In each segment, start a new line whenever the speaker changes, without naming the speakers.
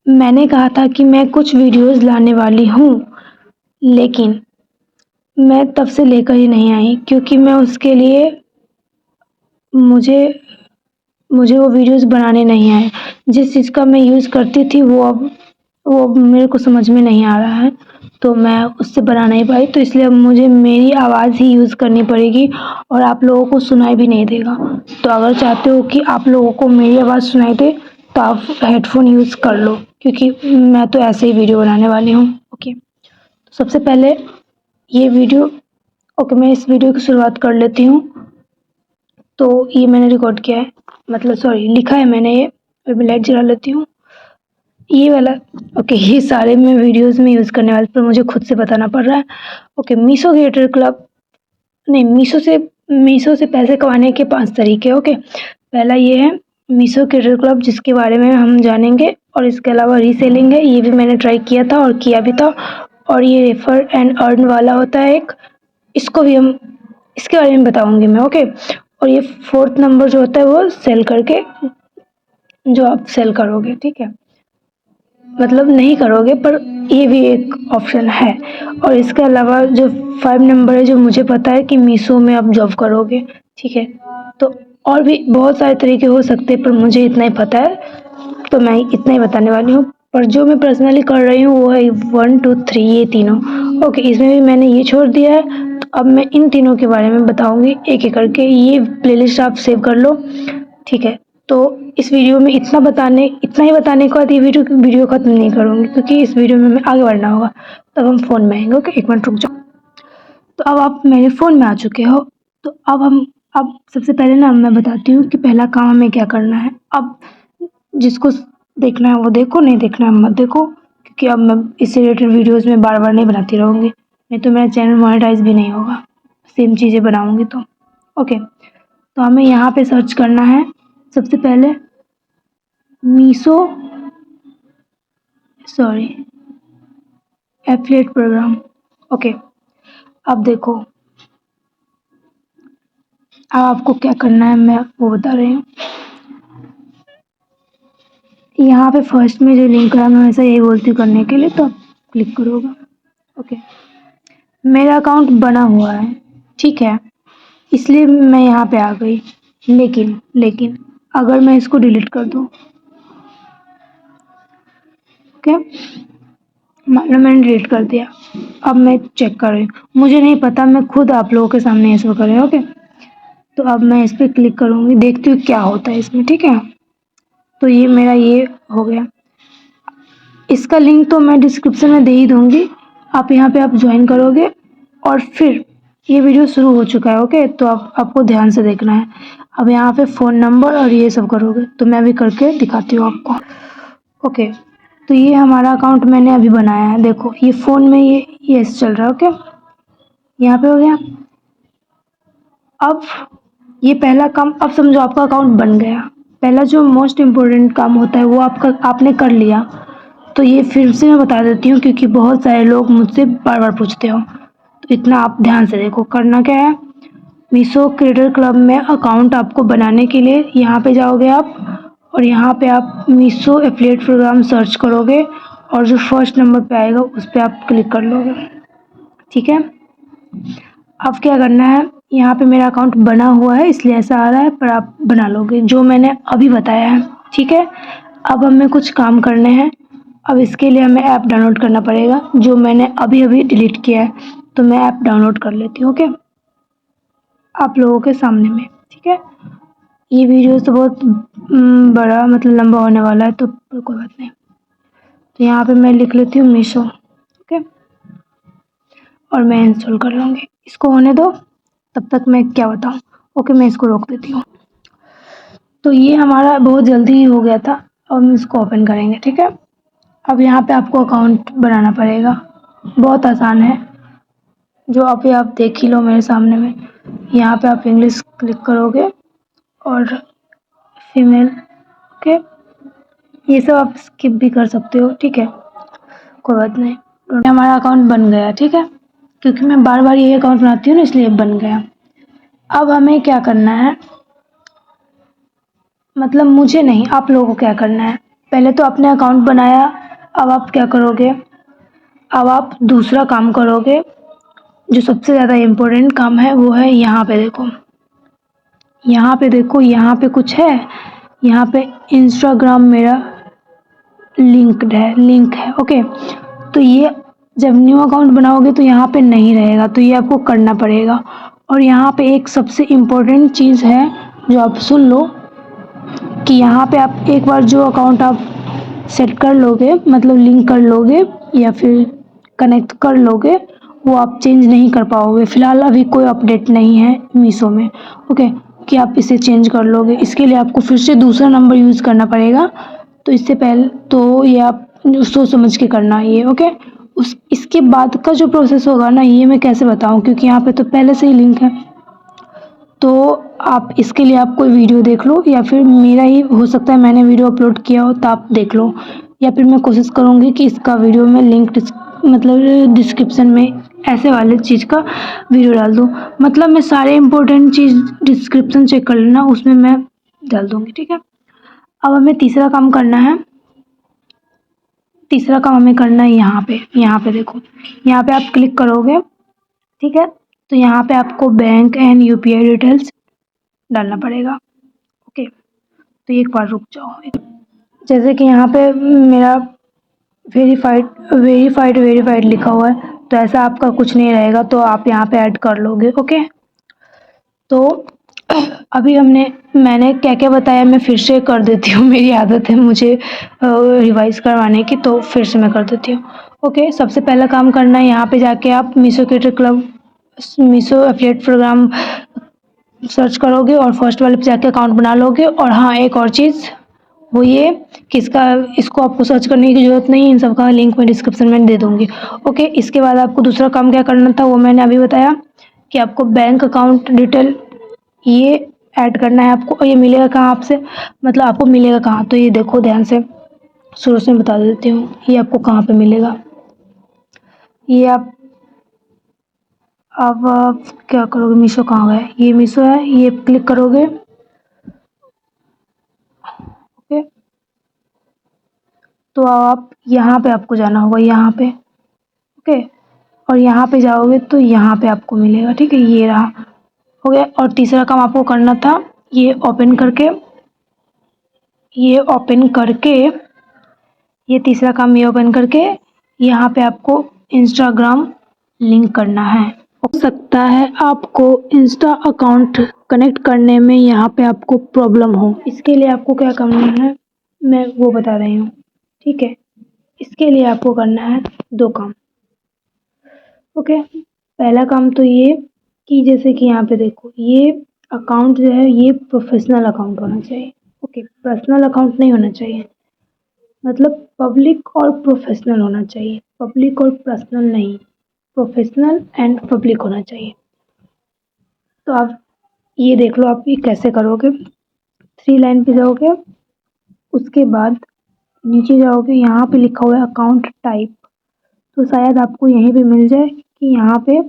मैंने कहा था कि मैं कुछ वीडियोस लाने वाली हूँ, लेकिन मैं तब से लेकर ही नहीं आई क्योंकि मैं उसके लिए मुझे मुझे वो वीडियोस बनाने नहीं आए। जिस चीज़ का मैं यूज़ करती थी वो अब मेरे को समझ में नहीं आ रहा है, तो मैं उससे बना नहीं पाई। तो इसलिए अब मुझे मेरी आवाज़ ही यूज़ करनी पड़ेगी और आप लोगों को सुनाई भी नहीं देगा। तो अगर चाहते हो कि आप लोगों को मेरी आवाज़ सुनाई दे तो आप हेडफ़ोन यूज़ कर लो, क्योंकि मैं तो ऐसे ही वीडियो बनाने वाली हूँ। ओके, तो सबसे पहले ये वीडियो मैं इस वीडियो की शुरुआत कर लेती हूँ। तो ये मैंने रिकॉर्ड किया है, मतलब सॉरी लिखा है मैंने ये। और मैं लाइट जला लेती हूँ, ये वाला। ये सारे मैं वीडियोस में यूज़ करने वाली, पर मुझे खुद से बताना पड़ रहा है। मीशो क्रिएटर क्लब, नहीं, मीशो से पैसे कमाने के 5 तरीके। पहला ये है मीशो क्रिएटर क्लब, जिसके बारे में हम जानेंगे। और इसके अलावा रीसेलिंग है, ये भी मैंने ट्राई किया था और किया भी था। और ये रेफर एंड अर्न वाला होता है एक, इसको भी हम इसके बारे में बताऊंगी मैं। और ये 4th नंबर जो होता है वो सेल करके, जो आप सेल करोगे, ठीक है, मतलब नहीं करोगे पर ये भी एक ऑप्शन है। और इसके अलावा जो 5 नंबर है, जो मुझे पता है कि मीशो में आप जॉब करोगे, ठीक है। तो और भी बहुत सारे तरीके हो सकते हैं, पर मुझे इतना ही पता है तो मैं इतना ही बताने वाली हूँ। पर जो मैं पर्सनली कर रही हूँ वो है 1 2 3, ये तीनों। इसमें भी मैंने ये छोड़ दिया है। तो अब मैं इन तीनों के बारे में बताऊंगी एक एक करके। ये प्लेलिस्ट आप सेव कर लो, ठीक है। तो इस वीडियो में इतना ही बताने के बाद ये वीडियो ख़त्म नहीं करूँगी, क्योंकि इस वीडियो में हमें आगे बढ़ना होगा। तब हम फ़ोन में आएंगे। एक मिनट रुक जाओ। तो अब आप मेरे फ़ोन में आ चुके हो। तो अब सबसे पहले ना मैं बताती हूँ कि पहला काम हमें क्या करना है। अब जिसको देखना है वो देखो, नहीं देखना है मत देखो, क्योंकि अब मैं इससे रिलेटेड वीडियोज़ में बार बार नहीं बनाती रहूँगी, नहीं तो मेरा चैनल मोनेटाइज भी नहीं होगा, सेम चीज़ें बनाऊँगी तो। तो हमें यहाँ पे सर्च करना है सबसे पहले मीशो एफिलिएट प्रोग्राम। अब देखो, अब आपको क्या करना है मैं वो बता रही हूँ। यहाँ पे फर्स्ट में जो लिंक है, मैं हमेशा यही बोलती हूँ करने के लिए, तो आप क्लिक करोगे। मेरा अकाउंट बना हुआ है, ठीक है, इसलिए मैं यहाँ पे आ गई। लेकिन अगर मैं इसको डिलीट कर दूँ, मान लो मैंने डिलीट कर दिया। अब मैं चेक कर रही हूँ, मुझे नहीं पता, मैं खुद आप लोगों के सामने ऐसा कर रही हूँ। तो अब मैं इस पर क्लिक करूँगी, देखती हूँ क्या होता है इसमें, ठीक है। तो ये मेरा ये हो गया। इसका लिंक तो मैं डिस्क्रिप्शन में दे ही दूँगी, आप यहाँ पे आप ज्वाइन करोगे और फिर ये वीडियो शुरू हो चुका है। तो आपको ध्यान से देखना है। अब यहाँ पे फ़ोन नंबर और ये सब करोगे, तो मैं अभी करके दिखाती हूँ आपको। तो ये हमारा अकाउंट मैंने अभी बनाया है, देखो ये फ़ोन में ये चल रहा है। यहाँ पे हो गया। अब ये पहला काम, अब समझो आपका अकाउंट बन गया। पहला जो मोस्ट इम्पोर्टेंट काम होता है वो आपने कर लिया। तो ये फिर से मैं बता देती हूँ, क्योंकि बहुत सारे लोग मुझसे बार बार पूछते हो, तो इतना आप ध्यान से देखो। करना क्या है, मीशो क्रिएटर क्लब में अकाउंट आपको बनाने के लिए यहाँ पे जाओगे आप, और यहाँ पे आप मीशो एफिलिएट प्रोग्राम सर्च करोगे, और जो फर्स्ट नंबर पे आएगा उस पर आप क्लिक कर लोगे, ठीक है। अब क्या करना है, यहाँ पे मेरा अकाउंट बना हुआ है इसलिए ऐसा आ रहा है, पर आप बना लोगे जो मैंने अभी बताया है, ठीक है। अब हमें कुछ काम करने हैं। अब इसके लिए हमें ऐप डाउनलोड करना पड़ेगा, जो मैंने अभी डिलीट किया है। तो मैं ऐप डाउनलोड कर लेती हूँ, आप लोगों के सामने में, ठीक है। ये वीडियो तो बहुत बड़ा, मतलब लंबा होने वाला है, तो कोई बात नहीं। तो यहाँ पे मैं लिख लेती हूँ मीशो, और मैं इंस्टॉल कर लूँगी। इसको होने दो, तब तक मैं क्या बताऊँ। मैं इसको रोक देती हूँ। तो ये हमारा बहुत जल्दी ही हो गया था। अब हम इसको ओपन करेंगे, ठीक है। अब यहाँ पे आपको अकाउंट बनाना पड़ेगा, बहुत आसान है, जो अभी आप देख ही लो मेरे सामने में। यहाँ पे आप इंग्लिश क्लिक करोगे और फीमेल, ये सब आप स्किप भी कर सकते हो, ठीक है, कोई बात नहीं। हमारा अकाउंट बन गया, ठीक है, क्योंकि मैं बार बार ये अकाउंट बनाती हूँ ना, इसलिए बन गया। अब हमें क्या करना है, मतलब मुझे नहीं, आप लोगों को क्या करना है, पहले तो आपने अकाउंट बनाया, अब आप क्या करोगे, अब आप दूसरा काम करोगे जो सबसे ज़्यादा इम्पोर्टेंट काम है, वो है यहाँ पे देखो, यहाँ पे देखो, यहाँ पे कुछ है, यहाँ पे इंस्टाग्राम मेरा लिंक है। ओके, तो ये जब न्यू अकाउंट बनाओगे तो यहाँ पे नहीं रहेगा, तो ये आपको करना पड़ेगा। और यहाँ पे एक सबसे इम्पोर्टेंट चीज़ है जो आप सुन लो, कि यहाँ पे आप एक बार जो अकाउंट आप सेट कर लोगे, मतलब लिंक कर लोगे या फिर कनेक्ट कर लोगे, वो आप चेंज नहीं कर पाओगे। फ़िलहाल अभी कोई अपडेट नहीं है मीशो में, ओके, कि आप इसे चेंज कर लोगे। इसके लिए आपको फिर से दूसरा नंबर यूज़ करना पड़ेगा। तो इससे पहले तो ये आप सोच समझ के करना है ये, ओके। इसके बाद का जो प्रोसेस होगा ना, ये मैं कैसे बताऊँ, क्योंकि यहाँ पे तो पहले से ही लिंक है। तो आप इसके लिए आप कोई वीडियो देख लो, या फिर मेरा ही हो सकता है मैंने वीडियो अपलोड किया हो तो आप देख लो, या फिर मैं कोशिश करूँगी कि इसका वीडियो में लिंक मतलब डिस्क्रिप्शन में ऐसे वाले चीज़ का वीडियो डाल दूँ। मतलब मैं सारे इम्पोर्टेंट चीज़ डिस्क्रिप्शन चेक कर लेना, उसमें मैं डाल दूँगी, ठीक है। अब हमें तीसरा काम करना है। तीसरा काम हमें करना है यहाँ पे देखो, यहाँ पे आप क्लिक करोगे, ठीक है। तो यहाँ पे आपको बैंक एंड यूपीआई डिटेल्स डालना पड़ेगा, ओके। तो एक बार रुक जाओ, जैसे कि यहाँ पे मेरा वेरीफाइड लिखा हुआ है, तो ऐसा आपका कुछ नहीं रहेगा, तो आप यहाँ पे ऐड कर लोगे, ओके। तो अभी मैंने क्या क्या बताया, मैं फिर से कर देती हूँ, मेरी आदत है मुझे रिवाइज करवाने की, तो फिर से मैं कर देती हूँ, ओके। सबसे पहला काम करना है, यहाँ पे जाके आप Meesho creator club, Meesho affiliate program search करोगे और फर्स्ट वाले पे जाके अकाउंट बना लोगे। और हाँ, एक और चीज़ वो ये कि इसको आपको सर्च करने की ज़रूरत नहीं, इन सब का लिंक मैं डिस्क्रिप्शन में दे दूँगी, ओके। इसके बाद आपको दूसरा काम क्या करना था वो मैंने अभी बताया, कि आपको बैंक अकाउंट डिटेल ये ऐड करना है आपको। और ये मिलेगा कहाँ आपसे, मतलब आपको मिलेगा कहाँ, तो ये देखो ध्यान से, शुरू से बता देती हूँ ये आपको कहाँ पे मिलेगा। ये आप क्या करोगे, मीशो कहाँ है, ये मीशो है, ये क्लिक करोगे, ओके। तो आप यहाँ पे आपको जाना होगा, यहाँ पे, ओके। और यहाँ पे जाओगे तो यहाँ पे आपको मिलेगा, ठीक है, ये रहा, हो गया। और तीसरा काम आपको करना था, ये ओपन करके, ये तीसरा काम ये ओपन करके यहाँ पे आपको इंस्टाग्राम लिंक करना है। हो सकता है आपको इंस्टा अकाउंट कनेक्ट करने में यहाँ पे आपको प्रॉब्लम हो, इसके लिए आपको क्या करना है मैं वो बता रही हूँ, ठीक है। इसके लिए आपको करना है दो काम, ओके। पहला काम तो ये कि जैसे कि यहाँ पे देखो, ये अकाउंट जो है ये प्रोफेशनल अकाउंट होना चाहिए, ओके। पर्सनल अकाउंट नहीं होना चाहिए, मतलब पब्लिक और प्रोफेशनल होना चाहिए, पब्लिक और पर्सनल नहीं, प्रोफेशनल एंड पब्लिक होना चाहिए। तो आप ये देख लो आप ये कैसे करोगे। 3 लाइन पे जाओगे, उसके बाद नीचे जाओगे, यहाँ पे लिखा हुआ है अकाउंट टाइप, तो शायद आपको यहीं पे मिल जाए कि यहाँ पे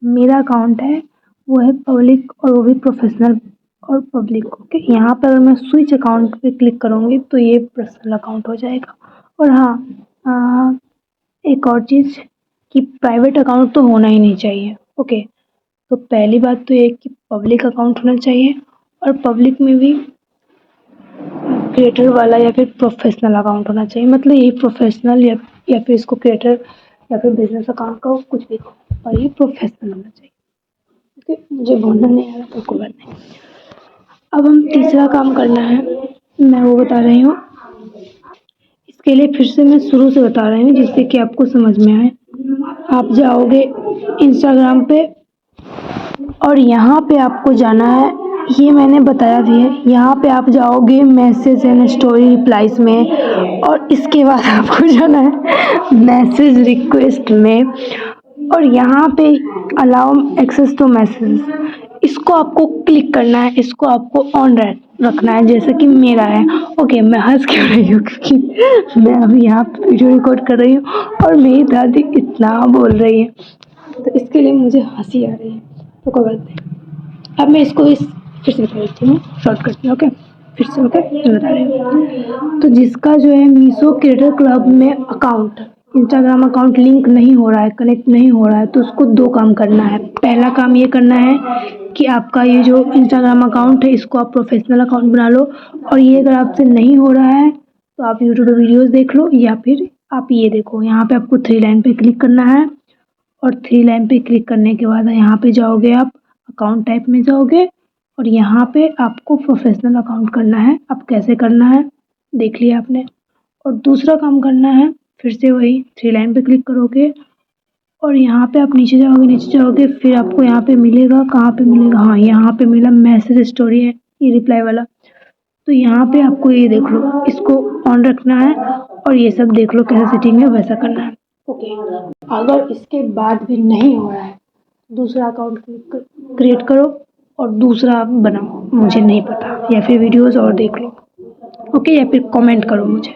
मेरा अकाउंट है वो है पब्लिक, और वो भी प्रोफेशनल और पब्लिक, ओके। यहाँ पर अगर मैं स्विच अकाउंट पे क्लिक करूँगी तो ये पर्सनल अकाउंट हो जाएगा। और हाँ, एक और चीज़ कि प्राइवेट अकाउंट तो होना ही नहीं चाहिए, ओके। तो पहली बात तो ये कि पब्लिक अकाउंट होना चाहिए, और पब्लिक में भी क्रिएटर वाला या फिर प्रोफेशनल अकाउंट होना चाहिए, मतलब ये प्रोफेशनल या फिर इसको क्रिएटर या फिर बिजनेस अकाउंट का कुछ भी हो, और ये प्रोफेशनल होना चाहिए, ओके। मुझे बोलना नहीं आ रहा तो कोई बात नहीं। अब हम तीसरा काम करना है, मैं वो बता रही हूँ। इसके लिए फिर से मैं शुरू से बता रही हूँ जिससे कि आपको समझ में आए। आप जाओगे इंस्टाग्राम पे, और यहाँ पे आपको जाना है, ये मैंने बताया भी है, यहाँ पे आप जाओगे मैसेज एंड स्टोरी रिप्लाईज में, और इसके बाद आपको जाना है मैसेज रिक्वेस्ट में, और यहाँ पे अलाउ एक्सेस टू मैसेज, इसको आपको क्लिक करना है, इसको आपको ऑन रखना है, जैसे कि मेरा है, ओके। मैं हंस क्यों रही हूँ, क्योंकि मैं अभी यहाँ पे वीडियो रिकॉर्ड कर रही हूँ और मेरी दादी इतना बोल रही है, तो इसके लिए मुझे हंसी आ रही है, तो कोई बात नहीं। अब मैं इसको फिर से बता देती हूँ शॉर्टकट में, ओके। फिर से बता रही हूँ। तो जिसका जो है मीशो क्रिएटर क्लब में अकाउंट, इंस्टाग्राम अकाउंट लिंक नहीं हो रहा है, कनेक्ट नहीं हो रहा है, तो उसको 2 काम करना है। पहला काम ये करना है कि आपका ये जो इंस्टाग्राम अकाउंट है इसको आप प्रोफेशनल अकाउंट बना लो, और ये अगर आपसे नहीं हो रहा है तो आप यूट्यूब पे वीडियोस देख लो, या फिर आप ये देखो, यहाँ पे आपको 3 लाइन पे क्लिक करना है, और 3 लाइन पे क्लिक करने के बाद यहाँ पे जाओगे, आप अकाउंट टाइप में जाओगे, और यहाँ पे आपको प्रोफेशनल अकाउंट करना है। अब कैसे करना है देख लिया आपने। और दूसरा काम करना है, फिर से वही 3 लाइन पे क्लिक करोगे, और यहाँ पे आप नीचे जाओगे, फिर आपको यहाँ पे मिलेगा, कहाँ पे मिलेगा, हाँ यहाँ पे मिला मैसेज स्टोरी है, ये रिप्लाई वाला। तो यहाँ पे आपको ये देख लो, इसको ऑन रखना है, और ये सब देख लो कैसे सेटिंग है वैसा करना है। ओके, अगर इसके बाद भी नहीं हो रहा है, दूसरा अकाउंट क्रिएट करो और दूसरा बनाओ, मुझे नहीं पता, या फिर वीडियोस और देख लो। ओके, या फिर कमेंट करो मुझे।